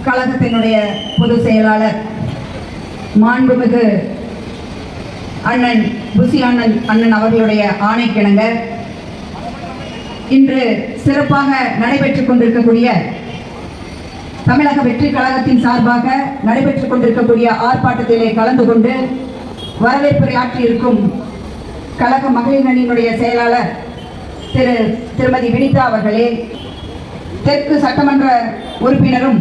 கழகத்தினுடைய பொதுச் செயலாளர் மாண்புமிகு அண்ணன் புசி அண்ணன் அவர்களுடைய ஆணைக்கிணங்க இன்று சிறப்பாக நடைபெற்றுக் கொண்டிருக்கக்கூடிய தமிழக வெற்றி கழகத்தின் சார்பாக நடைபெற்றுக் கொண்டிருக்கக்கூடிய ஆர்ப்பாட்டத்திலே கலந்து கொண்டு வரவேற்புரை ஆற்றியிருக்கும் கழக மகளிர் அணியினுடைய செயலாளர் திருமதி வினிதா அவர்களே, தெற்கு சட்டமன்ற உறுப்பினரும்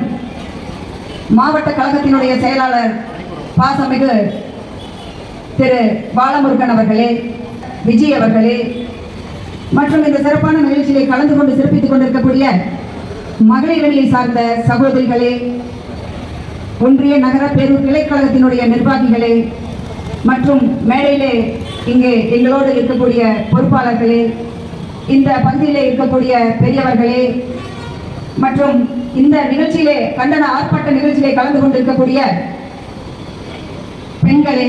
மாவட்ட கழகத்தினுடைய செயலாளர் பாசமிகு திரு பாலமுருகன் அவர்களே, விஜய் அவர்களே மற்றும் இந்த சிறப்பான நிகழ்ச்சியை கலந்து கொண்டு சிறப்பித்துக் கொண்டிருக்கக்கூடிய மகளிர் அணியை சார்ந்த சகோதரிகளே, ஒன்றிய நகர பேரூர் கிளைக்கழகத்தினுடைய நிர்வாகிகளே மற்றும் மேடையிலே இங்கே எங்களோடு இருக்கக்கூடிய பொறுப்பாளர்களே, இந்த பகுதியிலே இருக்கக்கூடிய பெரியவர்களே மற்றும் இந்த நிகழ்ச்சியிலே கண்டன ஆர்ப்பாட்ட நிகழ்ச்சியிலே கலந்து கொண்டிருக்கக்கூடிய பெண்களே,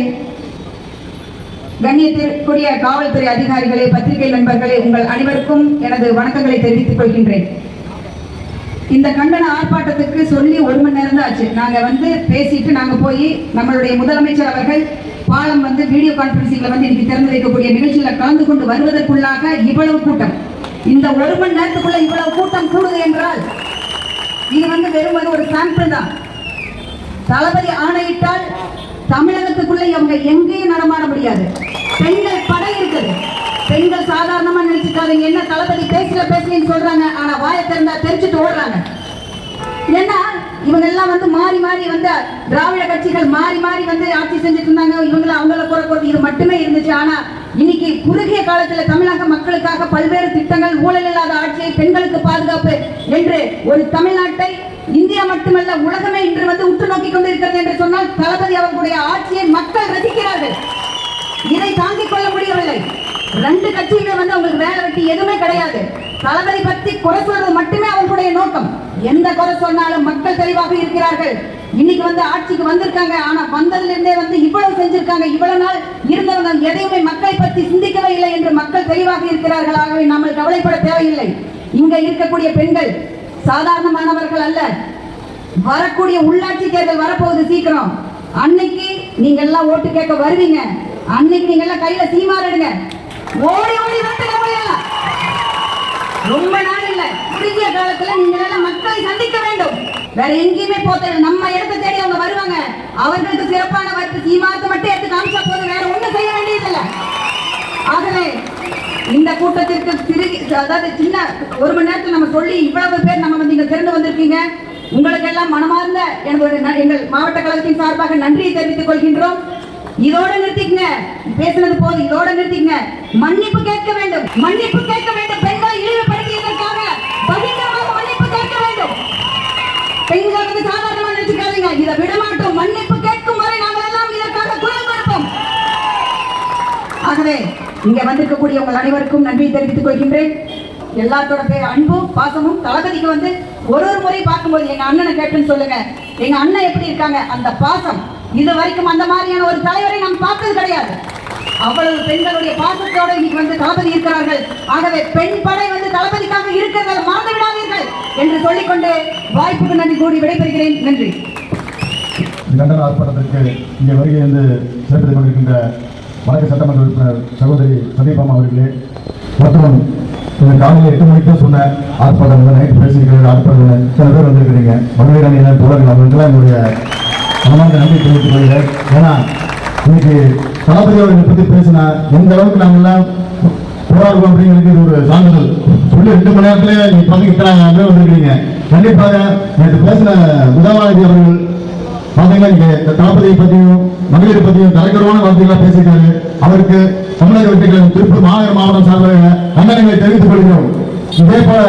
கண்ணியத்திற்குரிய காவல்துறை அதிகாரிகளே, பத்திரிகை நண்பர்களே, உங்கள் அனைவருக்கும் எனது வணக்கங்களை தெரிவித்துக் கொள்கின்றேன். இந்த கண்டன ஆர்ப்பாட்டத்துக்கு சொல்லி 1 மணி நேரம் தான் ஆச்சு. நாங்க பேசிட்டு நாங்க போய் நம்மளுடைய முதலமைச்சர் அவர்கள் பாலம் வீடியோ கான்பரன்சிங்ல இன்னைக்கு திறந்து வைக்கக்கூடிய நிகழ்ச்சியில கலந்து கொண்டு வருவதற்குள்ளாக இவ்வளவு கூட்டம், இந்த 1 மணி நேரத்துக்குள்ள இவ்வளவு கூட்டம் கூடுது என்றால் இது வெறும் ஒரு சாம்பிள் தான். தளபதி ஆணையிட்டால் தமிழகத்துக்குள்ள அவங்க எங்கேயும் நடமாட முடியாது. பெண்கள் படை இருக்குது. பெண்கள் சாதாரணமா நினைச்சுக்காதீங்க, என்ன தளபதி பேசலன்னு சொல்றாங்க, ஆனா வாயை திறந்தா தெரிச்சுட்டு ஓடுறாங்க. ஏன்னா இவங்க எல்லாம் மாறி மாறி திராவிட கட்சிகள் மாறி மாறி ஆட்சி செஞ்சுட்டு இருந்தாங்க. இவங்களை அவங்கள குறைக்கிறது இது மட்டுமே இருந்துச்சு. ஆனா இன்னைக்கு குறுகிய காலத்துல தமிழக மக்களுக்காக பல்வேறு திட்டங்கள், ஊழல் இல்லாத ஆட்சியை, பெண்களுக்கு பாதுகாப்பு என்று ஒரு தமிழ்நாட்டை இந்தியா மட்டுமல்ல உலகமே இன்று உற்று நோக்கி கொண்டிருக்கிறது என்று சொன்னால் தளபதி அவர்களுடைய ஆட்சியை மக்கள் ரசிக்கிறார்கள். இதை தாங்கிக் கொள்ள முடியவில்லை. 2 கட்சிகள் அவங்களுக்கு வேலை வெட்டி எதுவுமே கிடையாது. தளபதி பத்தி குறை சொல்றது மட்டுமே அவங்களுடைய நோக்கம். எந்த குறை சொன்னாலும் மக்கள் தெளிவாக இருக்கிறார்கள். இன்னைக்கு ஆட்சிக்கு வந்திருக்காங்க. ஆனா வந்ததுல இருந்தே இவ்வளவு செஞ்சிருக்காங்க. இவ்வளவு நாள் இருந்தவங்க எதையுமே மக்களை பத்தி சிந்திக்கவே இல்லை என்று மக்கள் தெளிவாக இருக்கிறார்கள். ஆகவே நம்ம கவலைப்பட தேவையில்லை. இங்க இருக்கக்கூடிய பெண்கள் சாதாரணமானவர்கள் அல்ல. வரக்கூடிய உள்ளாட்சி தேர்தல் வரப்போகுது சீக்கிரம். அன்னைக்கு நீங்க எல்லாம் ஓட்டு கேட்க வருவீங்க. அன்னைக்கு நீங்க எல்லாம் கையில சீமார் எடுங்க. ஓடி ஓடி போயிடலாம். ரொம்ப நாள் இல்ல, குறுகிய காலத்துல நீங்க எல்லாம் மக்களை சந்திக்க வேண்டும். வேற எங்கேயுமே போத நம்ம இடத்தை தேடி அவங்க வருவாங்க. அவர்களுக்கு சிறப்பான வாய்ப்பு சீமாரத்தை மட்டும் எடுத்து காமிச்சா போதும், வேற ஒண்ணும் செய்ய வேண்டியதில்லை. ஆகவே இந்த கூட்டத்திற்கு அதாவது சின்ன 1 மணி நேரத்தில் நம்ம சொல்லி இவ்வளவு பேர் நம்ம இங்க திரண்டு வந்திருக்கீங்க. உங்களுக்கு எல்லாம் மனமார்ந்த எங்கள் மாவட்ட கழகத்தின் சார்பாக நன்றியை தெரிவித்துக் கொள்கின்றோம். இதோட நிறுத்திக்கங்க, பேசுனது போது இதோட நிறுத்திக்கங்க. மன்னிப்பு கேட்க வேண்டும், மன்னிப்பு கேட்க வேண்டும். பெண்களை இழிவுபடுத்தியதற்காக பகிரங்கமாக மன்னிப்பு கேட்க வேண்டும். பெண்கள் சாதாரணமா நினைச்சுக்காதீங்க, இதை விடமாட்டோம். மன்னிப்பு கேட்கும் வரை நாங்கள் எல்லாம் இதற்காக குரல் கொடுப்போம். ஆகவே இங்க வந்திருக்கக்கூடிய உங்கள் அனைவருக்கும் நன்றி தெரிவித்துக் கொள்கின்றேன். எல்லாத்தோட பேர் அன்பும் பாசமும். தளபதிக்கு ஒரு முறை பார்க்கும்போது எங்க அண்ணனை கேட்டுன்னு சொல்லுங்க, எங்க அண்ணன் எப்படி இருக்காங்க, அந்த பாசம் இது வரைக்கும் அந்த மாதிரியான ஒரு தலைவரை நாம் பார்த்தது கிடையாது. அவ்வளவு பெண்களுடைய பாசத்தோட இன்னைக்கு தளபதி இருக்கிறார்கள். ஆகவே பெண் படை தளபதிக்காக இருக்கிறத மறந்து விடாதீர்கள் என்று சொல்லிக்கொண்டு வாய்ப்புக்கு நன்றி கூறி விடைபெறுகிறேன். நன்றி. கண்டன ஆர்ப்பாட்டத்திற்கு இங்கே வருகை சிறப்பித்துக் கொண்டிருக்கின்ற வடக்கு சட்டமன்ற உறுப்பினர் சகோதரி சதீபாமா அவர்களே, மற்றும் இந்த காலையில் 8 மணிக்கு சொன்ன ஆர்ப்பாட்டம் நைட்டு பேசியிருக்கிற ஆர்ப்பாட்டம் சில பேர் வந்திருக்கிறீங்க. மகளிர் அணியினர் தோழர்கள் அவர்களுக்கெல்லாம் என்னுடைய மனமார்ந்த நன்றி தெரிவித்துக் கொள்கிறேன். ஏன்னா இன்னைக்கு தளபதி அவர்களை பற்றி பேசினா எந்த அளவுக்கு நாங்கள்லாம் போராடுவோம் அப்படிங்கிறது இது ஒரு சான்றிதழ். சொல்லி 2 மணி நேரத்திலே நீ பதவிக்கிறாங்க வந்திருக்கிறீங்க. கண்டிப்பாக நேற்று பேசின முதலாளி அவர்கள் பார்த்தீங்கன்னா இங்கே தளபதியை பற்றியும் மகளிரை பற்றியும் தலைகரமான வார்த்தைகளாக பேசியிருக்காரு. அவருக்கு தமிழக வெற்றிகளின் திருப்பூர் மாவட்டம் சார்பாக கண்டனங்களை தெரிவித்துக் கொள்கிறோம். இதே போல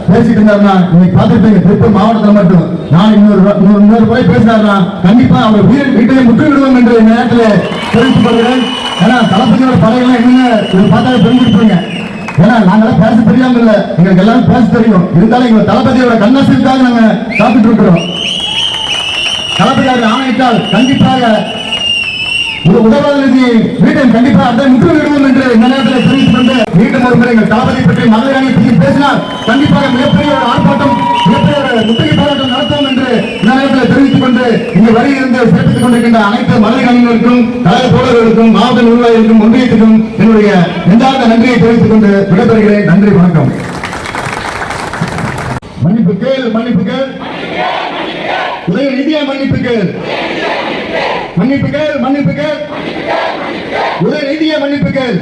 பேசிட்டு இருந்தாருன்னா இன்னைக்கு பார்த்துருப்பீங்க, திருப்பூர் மாவட்டத்தில் மட்டும் நான் இன்னொரு முறை பேசினாருன்னா கண்டிப்பா அவர் வீட்டை முற்றுவிடுவோம் என்று இந்த நேரத்தில் தெரிவித்துக் கொள்கிறேன். ஏன்னா தளபதியோட படைகள்லாம் என்னன்னு பார்த்தாலே தெரிஞ்சிருப்பீங்க. ஏன்னா நாங்களாம் பேச தெரியாம இல்லை, எங்களுக்கு எல்லாரும் பேச தெரியும். இருந்தாலும் எங்க தளபதியோட கண்ணாசிற்காக நாங்க காத்துட்டு இருக்கிறோம். தளபதியார் ஆணையிட்டால் கண்டிப்பாக உதவாநிதி வீட்டை கண்டிப்பாக அதை முற்றுவிடுவோம் என்று இந்த நேரத்தில் தெரிவித்துக் கொண்டு மீண்டும் ஒரு முறை எங்கள் தளபதி பற்றி மகளிர் அணி பற்றி பேசினால் கண்டிப்பாக மிகப்பெரிய ஒரு ஆர்ப்பாட்டம், மிகப்பெரிய ஒரு முற்றுகை போராட்டம் நடத்துவோம் என்று இந்த நேரத்தில் கொண்டு இங்கு வருகிறது சிறப்பித்துக் கொண்டிருக்கின்ற அனைத்து மகளிர் கலைஞர்களுக்கும் கழக தோழர்களுக்கும் மாவட்ட நிர்வாகிகளுக்கும் ஒன்றியத்துக்கும் என்னுடைய நெஞ்சார்ந்த நன்றியை தெரிவித்துக் கொண்டு விடைபெறுகிறேன். நன்றி, வணக்கம். மன்னிப்பு கேள், மன்னிப்பு கேள், உதயநிதியை மன்னிப்பு கேள், மன்னிப்பு கேள், மன்னிப்பு கேள், உதயநிதியை மன்னிப்பு கேள்.